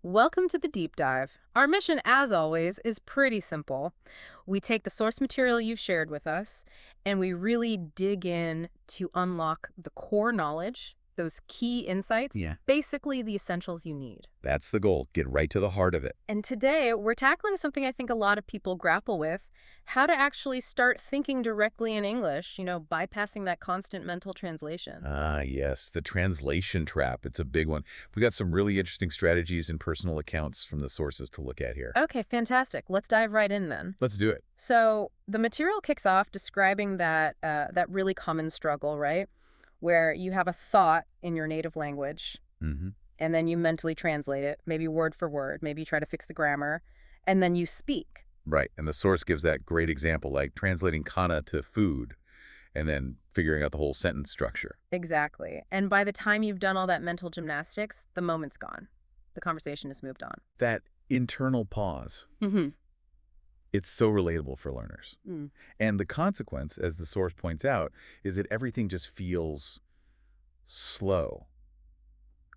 Welcome to the deep dive. Our mission, as always, is pretty simple. We take the source material you've shared with us, and we really dig in to unlock the core knowledge, those key insights, Yeah. basically the essentials you need. That's the goal. Get right to the heart of it. And today, we're tackling something I think a lot of people grapple with, how to actually start thinking directly in English, bypassing that constant mental translation. Ah, yes, the translation trap. It's a big one. We got some really interesting strategies and personal accounts from the sources to look at here. Okay, fantastic. Let's dive right in then. Let's do it. So the material kicks off describing that really common struggle, right? Where you have a thought in your native language, hmm and then you mentally translate it, maybe word for word, maybe you try to fix the grammar, and then you speak. Right, and the source gives that great example, like translating kana to food and then figuring out the whole sentence structure. Exactly. And by the time you've done all that mental gymnastics, the moment's gone. The conversation has moved on. That internal pause, Mm-hmm. it's so relatable for learners. Mm. And the consequence, as the source points out, is that everything just feels slow,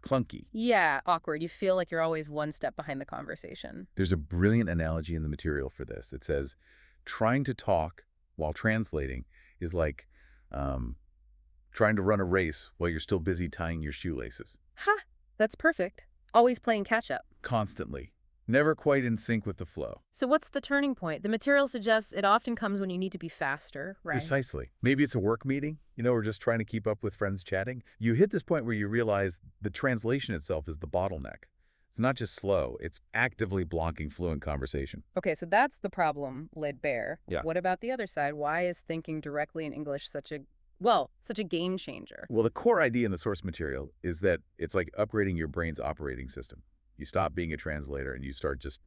clunky. Yeah, awkward. You feel like you're always one step behind the conversation. There's a brilliant analogy in the material for this. It says, trying to talk while translating is like trying to run a race while you're still busy tying your shoelaces. Ha! That's perfect. Always playing catch up. Constantly. Never quite in sync with the flow. So what's the turning point? The material suggests it often comes when you need to be faster, right? Precisely. Maybe it's a work meeting, or just trying to keep up with friends chatting. You hit this point where you realize the translation itself is the bottleneck. It's not just slow, it's actively blocking fluent conversation. Okay, so that's the problem laid bare. Yeah. What about the other side? Why is thinking directly in English such a game changer? Well, the core idea in the source material is that it's like upgrading your brain's operating system. You stop being a translator and you start just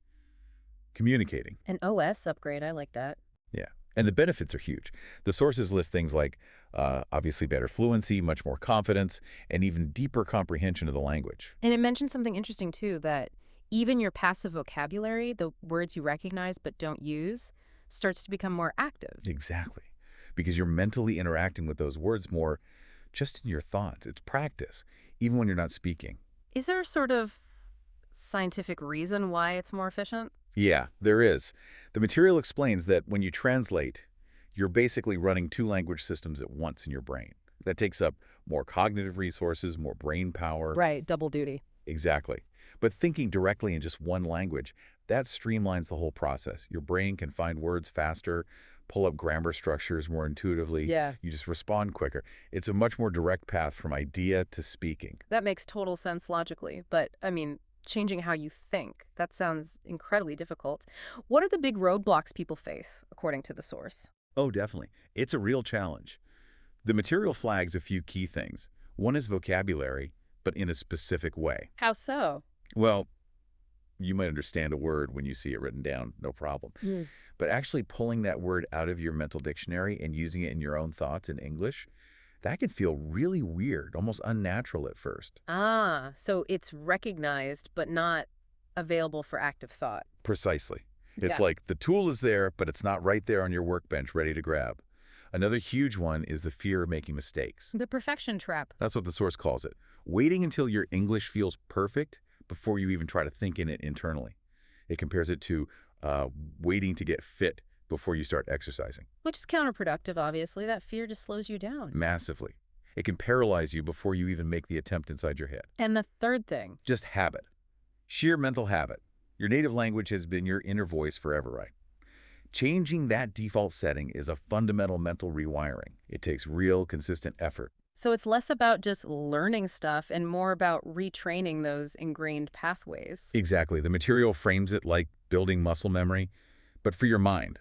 communicating. An OS upgrade, I like that. Yeah. And the benefits are huge. The sources list things like, obviously better fluency, much more confidence, and even deeper comprehension of the language. And it mentions something interesting too, that even your passive vocabulary, the words you recognize but don't use, starts to become more active. Exactly. Because you're mentally interacting with those words more just in your thoughts. It's practice, even when you're not speaking. Is there a sort of scientific reason why it's more efficient? Yeah, there is. The material explains that when you translate, you're basically running two language systems at once in your brain. That takes up more cognitive resources, more brain power. Right, double duty. Exactly. But thinking directly in just one language, that streamlines the whole process. Your brain can find words faster, pull up grammar structures more intuitively. Yeah. You just respond quicker. It's a much more direct path from idea to speaking. That makes total sense logically, but changing how you think, that sounds incredibly difficult. What are the big roadblocks people face, according to the source? Oh, definitely. It's a real challenge. The material flags a few key things. One is vocabulary, but in a specific way. How so? Well, you might understand a word when you see it written down, no problem. Mm. But actually pulling that word out of your mental dictionary and using it in your own thoughts in English, that can feel really weird, almost unnatural at first. Ah, so it's recognized but not available for active thought. Precisely. It's Yeah. like the tool is there, but it's not right there on your workbench ready to grab. Another huge one is the fear of making mistakes. The perfection trap. That's what the source calls it. Waiting until your English feels perfect before you even try to think in it internally. It compares it to waiting to get fit before you start exercising. Which is counterproductive, obviously. That fear just slows you down. Massively. It can paralyze you before you even make the attempt inside your head. And the third thing. Just habit. Sheer mental habit. Your native language has been your inner voice forever, right? Changing that default setting is a fundamental mental rewiring. It takes real, consistent effort. So it's less about just learning stuff and more about retraining those ingrained pathways. Exactly. The material frames it like building muscle memory, but for your mind.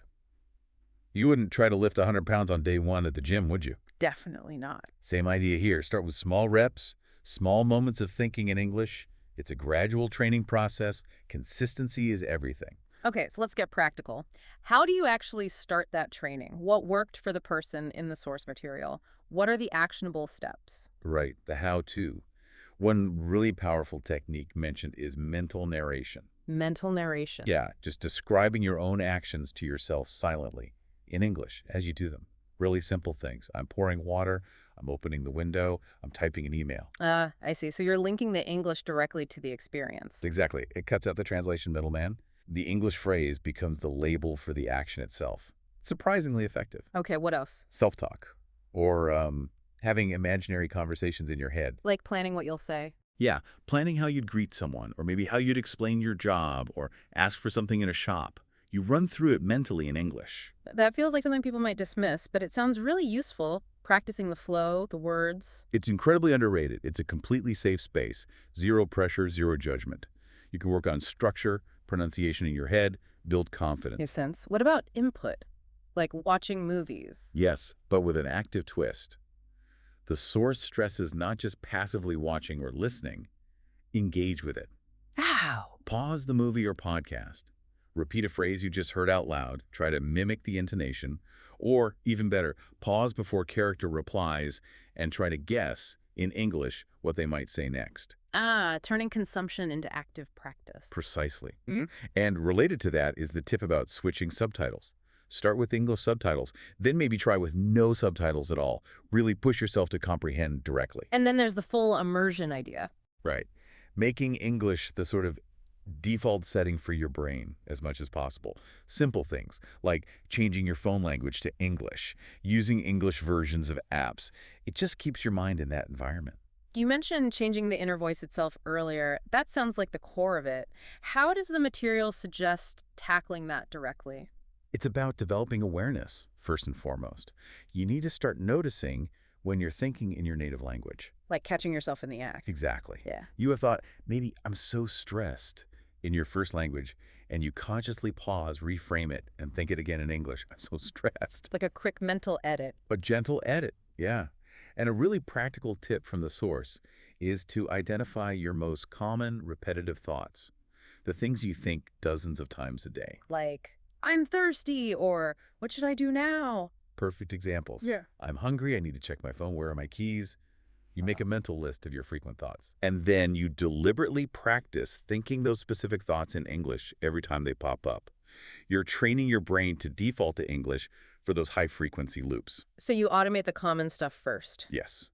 You wouldn't try to lift 100 pounds on day one at the gym, would you? Definitely not. Same idea here. Start with small reps, small moments of thinking in English. It's a gradual training process. Consistency is everything. Okay, so let's get practical. How do you actually start that training? What worked for the person in the source material? What are the actionable steps? Right, the how-to. One really powerful technique mentioned is mental narration. Mental narration. Yeah, just describing your own actions to yourself silently, in English, as you do them. Really simple things. I'm pouring water, I'm opening the window, I'm typing an email. I see. So you're linking the English directly to the experience. Exactly. It cuts out the translation middleman. The English phrase becomes the label for the action itself. Surprisingly effective. Okay, what else? Self-talk, or having imaginary conversations in your head. Like planning what you'll say. Yeah, planning how you'd greet someone, or maybe how you'd explain your job, or ask for something in a shop. You run through it mentally in English. That feels like something people might dismiss, but it sounds really useful, practicing the flow, the words. It's incredibly underrated. It's a completely safe space. Zero pressure, zero judgment. You can work on structure, pronunciation in your head, build confidence. Makes sense. What about input? Like watching movies? Yes, but with an active twist. The source stresses not just passively watching or listening, engage with it. Ow! Pause the movie or podcast. Repeat a phrase you just heard out loud. Try to mimic the intonation. Or, even better, pause before character replies and try to guess, in English, what they might say next. Turning consumption into active practice. Precisely. Mhm. And related to that is the tip about switching subtitles. Start with English subtitles, then maybe try with no subtitles at all. Really push yourself to comprehend directly. And then there's the full immersion idea. Right. Making English the sort of default setting for your brain as much as possible. Simple things like changing your phone language to English, using English versions of apps. It just keeps your mind in that environment. You mentioned changing the inner voice itself earlier. That sounds like the core of it. How does the material suggest tackling that directly? It's about developing awareness, first and foremost. You need to start noticing when you're thinking in your native language. Like catching yourself in the act. Exactly. Yeah. You have thought, maybe I'm so stressed in your first language, and you consciously pause, reframe it, and think it again in English. I'm so stressed. Like a quick mental edit. A gentle edit, yeah. And a really practical tip from the source is to identify your most common repetitive thoughts, the things you think dozens of times a day. Like, I'm thirsty, or what should I do now? Perfect examples. Yeah. I'm hungry, I need to check my phone, where are my keys? You make a mental list of your frequent thoughts. And then you deliberately practice thinking those specific thoughts in English every time they pop up. You're training your brain to default to English for those high-frequency loops. So you automate the common stuff first. Yes.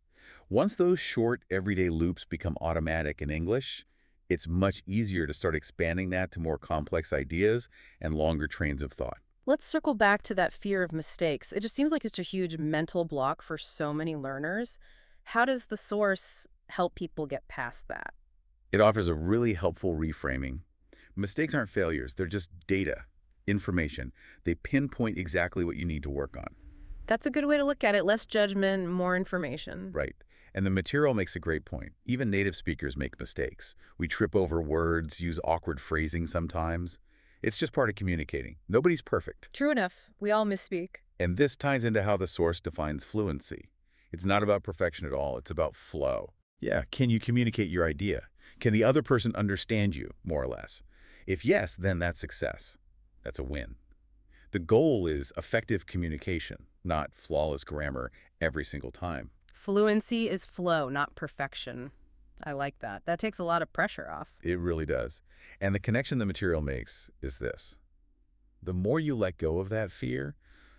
Once those short, everyday loops become automatic in English, it's much easier to start expanding that to more complex ideas and longer trains of thought. Let's circle back to that fear of mistakes. It just seems like it's a huge mental block for so many learners. How does the source help people get past that? It offers a really helpful reframing. Mistakes aren't failures, they're just data, information. They pinpoint exactly what you need to work on. That's a good way to look at it. Less judgment, more information. Right. And the material makes a great point. Even native speakers make mistakes. We trip over words, use awkward phrasing sometimes. It's just part of communicating. Nobody's perfect. True enough. We all misspeak. And this ties into how the source defines fluency. It's not about perfection at all. It's about flow. Yeah, can you communicate your idea? Can the other person understand you, more or less? If yes, then that's success. That's a win. The goal is effective communication, not flawless grammar every single time. Fluency is flow, not perfection. I like that. That takes a lot of pressure off. It really does. And the connection the material makes is this. The more you let go of that fear,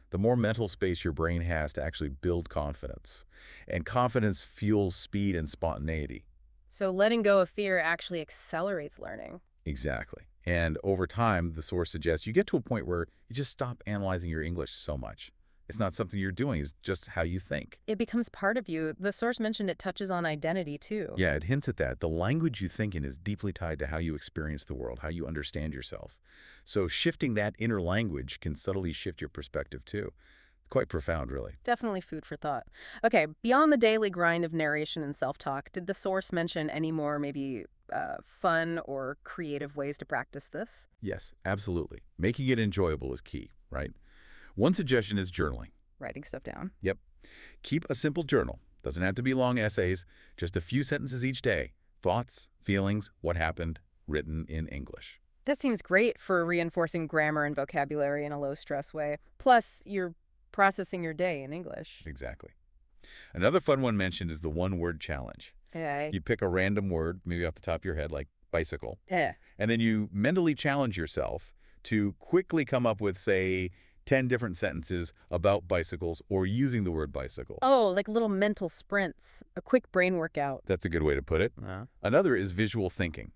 the more mental space your brain has to actually build confidence. And confidence fuels speed and spontaneity. So letting go of fear actually accelerates learning. Exactly. And over time, the source suggests you get to a point where you just stop analyzing your English so much. It's not something you're doing, it's just how you think. It becomes part of you. The source mentioned it touches on identity, too. Yeah, it hints at that. The language you think in is deeply tied to how you experience the world, how you understand yourself. So shifting that inner language can subtly shift your perspective, too. Quite profound, really. Definitely food for thought. Okay, beyond the daily grind of narration and self-talk, did the source mention any more maybe fun or creative ways to practice this? Yes, absolutely. Making it enjoyable is key, right? One suggestion is journaling. Writing stuff down. Yep. Keep a simple journal. Doesn't have to be long essays, just a few sentences each day. Thoughts, feelings, what happened, written in English. That seems great for reinforcing grammar and vocabulary in a low-stress way. Plus, you're processing your day in English. Exactly. Another fun one mentioned is the one-word challenge. Yeah. You pick a random word, maybe off the top of your head, like bicycle, Yeah. and then you mentally challenge yourself to quickly come up with, say, 10 different sentences about bicycles or using the word bicycle. Oh, like little mental sprints, a quick brain workout. That's a good way to put it. Yeah. Another is visual thinking.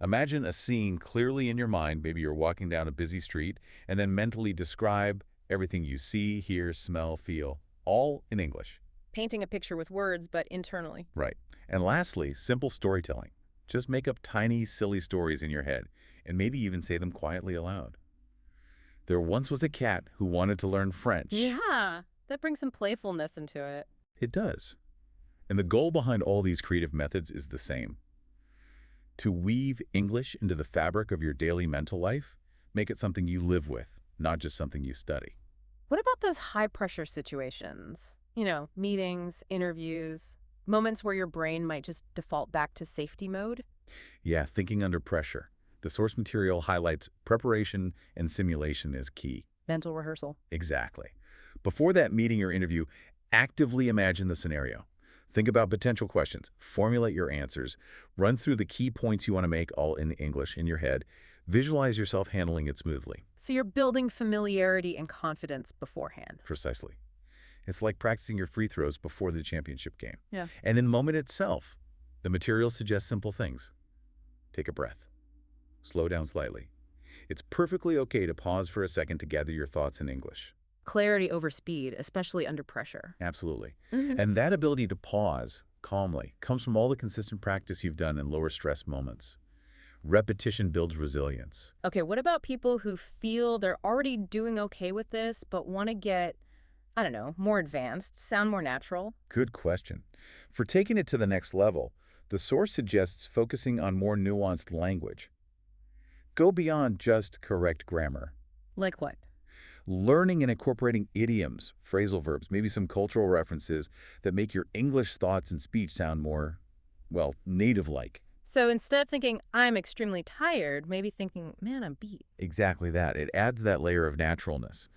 Imagine a scene clearly in your mind. Maybe you're walking down a busy street, and then mentally describe everything you see, hear, smell, feel, all in English. Painting a picture with words, but internally. Right. And lastly, simple storytelling. Just make up tiny, silly stories in your head, and maybe even say them quietly aloud. There once was a cat who wanted to learn French. Yeah, that brings some playfulness into it. It does. And the goal behind all these creative methods is the same. To weave English into the fabric of your daily mental life, make it something you live with, not just something you study. What about those high-pressure situations? You know, meetings, interviews, moments where your brain might just default back to safety mode? Yeah, thinking under pressure. The source material highlights preparation and simulation as key. Mental rehearsal. Exactly. Before that meeting or interview, actively imagine the scenario. Think about potential questions, formulate your answers, run through the key points you want to make all in English in your head, visualize yourself handling it smoothly. So you're building familiarity and confidence beforehand. Precisely. It's like practicing your free throws before the championship game. Yeah. And in the moment itself, the material suggests simple things. Take a breath. Slow down slightly. It's perfectly okay to pause for a second to gather your thoughts in English. Clarity over speed, especially under pressure. Absolutely. Mhm. And that ability to pause calmly comes from all the consistent practice you've done in lower stress moments. Repetition builds resilience. Okay, what about people who feel they're already doing okay with this, but want to get, I don't know, more advanced, sound more natural? Good question. For taking it to the next level, the source suggests focusing on more nuanced language. Go beyond just correct grammar. Like what? Learning and incorporating idioms, phrasal verbs, maybe some cultural references that make your English thoughts and speech sound more, well, native-like. So instead of thinking, I'm extremely tired, maybe thinking, man, I'm beat. Exactly that. It adds that layer of naturalness.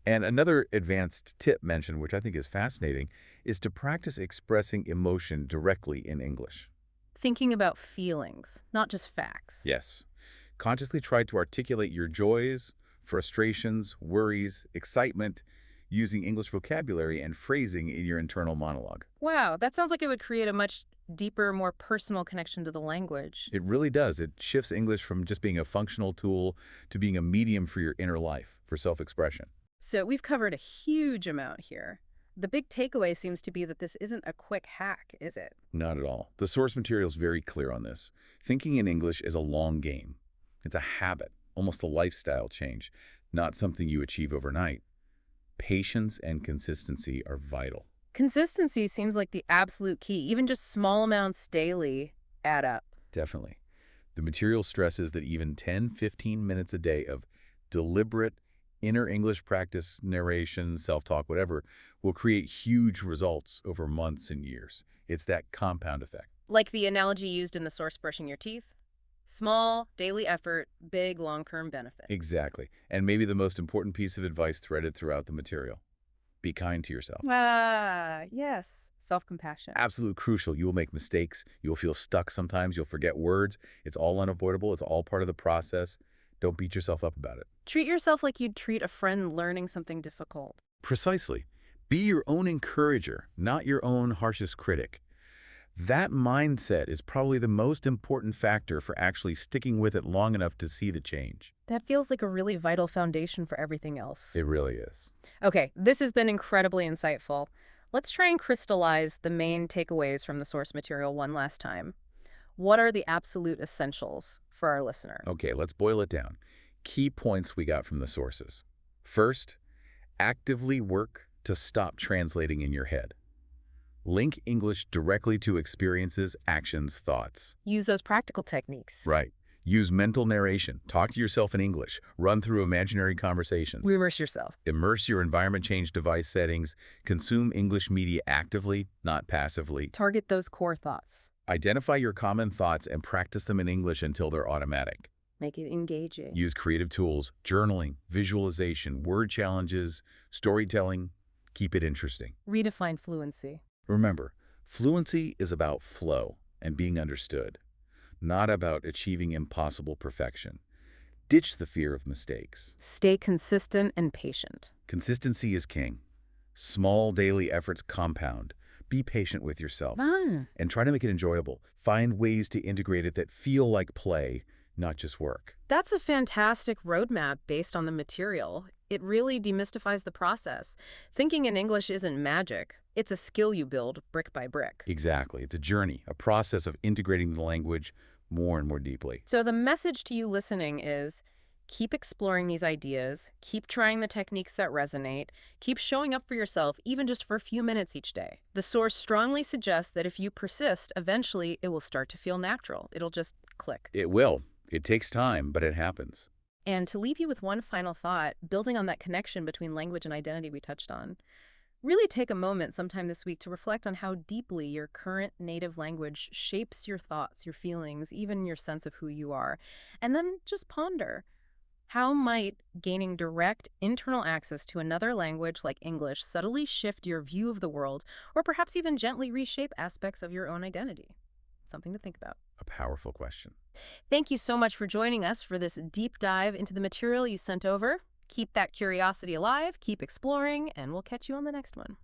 And another advanced tip mentioned, which I think is fascinating, is to practice expressing emotion directly in English. Thinking about feelings, not just facts. Yes. Consciously try to articulate your joys, frustrations, worries, excitement, using English vocabulary and phrasing in your internal monologue. Wow, that sounds like it would create a much deeper, more personal connection to the language. It really does. It shifts English from just being a functional tool to being a medium for your inner life, for self-expression. So we've covered a huge amount here. The big takeaway seems to be that this isn't a quick hack, is it? Not at all. The source material is very clear on this. Thinking in English is a long game. It's a habit, almost a lifestyle change, not something you achieve overnight. Patience and consistency are vital. Consistency seems like the absolute key. Even just small amounts daily add up. Definitely. The material stresses that even 10-15 minutes a day of deliberate inner English practice, narration, self-talk, whatever, will create huge results over months and years. It's that compound effect. Like the analogy used in the source brushing your teeth. Small, daily effort, big, long-term benefit. Exactly. And maybe the most important piece of advice threaded throughout the material. Be kind to yourself. Ah, yes. Self-compassion. Absolute crucial. You will make mistakes. You will feel stuck sometimes. You'll forget words. It's all unavoidable. It's all part of the process. Don't beat yourself up about it. Treat yourself like you'd treat a friend learning something difficult. Precisely. Be your own encourager, not your own harshest critic. That mindset is probably the most important factor for actually sticking with it long enough to see the change. That feels like a really vital foundation for everything else. It really is. Okay, this has been incredibly insightful. Let's try and crystallize the main takeaways from the source material one last time. What are the absolute essentials for our listener? Okay, let's boil it down. Key points we got from the sources. First, actively work to stop translating in your head. Link English directly to experiences, actions, thoughts. Use those practical techniques. Right. Use mental narration. Talk to yourself in English. Run through imaginary conversations. Immerse yourself. Immerse your environment, change device settings. Consume English media actively, not passively. Target those core thoughts. Identify your common thoughts and practice them in English until they're automatic. Make it engaging. Use creative tools, journaling, visualization, word challenges, storytelling. Keep it interesting. Redefine fluency. Remember, fluency is about flow and being understood, not about achieving impossible perfection. Ditch the fear of mistakes. Stay consistent and patient. Consistency is king. Small daily efforts compound. Be patient with yourself Ah. and try to make it enjoyable. Find ways to integrate it that feel like play, not just work. That's a fantastic roadmap based on the material. It really demystifies the process. Thinking in English isn't magic. It's a skill you build brick by brick. Exactly. It's a journey, a process of integrating the language more and more deeply. So the message to you listening is keep exploring these ideas, keep trying the techniques that resonate, keep showing up for yourself even just for a few minutes each day. The source strongly suggests that if you persist, eventually it will start to feel natural. It'll just click. It will. It takes time, but it happens. And to leave you with one final thought, building on that connection between language and identity we touched on, really take a moment sometime this week to reflect on how deeply your current native language shapes your thoughts, your feelings, even your sense of who you are. And then just ponder, how might gaining direct internal access to another language like English subtly shift your view of the world, or perhaps even gently reshape aspects of your own identity? Something to think about. A powerful question. Thank you so much for joining us for this deep dive into the material you sent over. Keep that curiosity alive, keep exploring, and we'll catch you on the next one.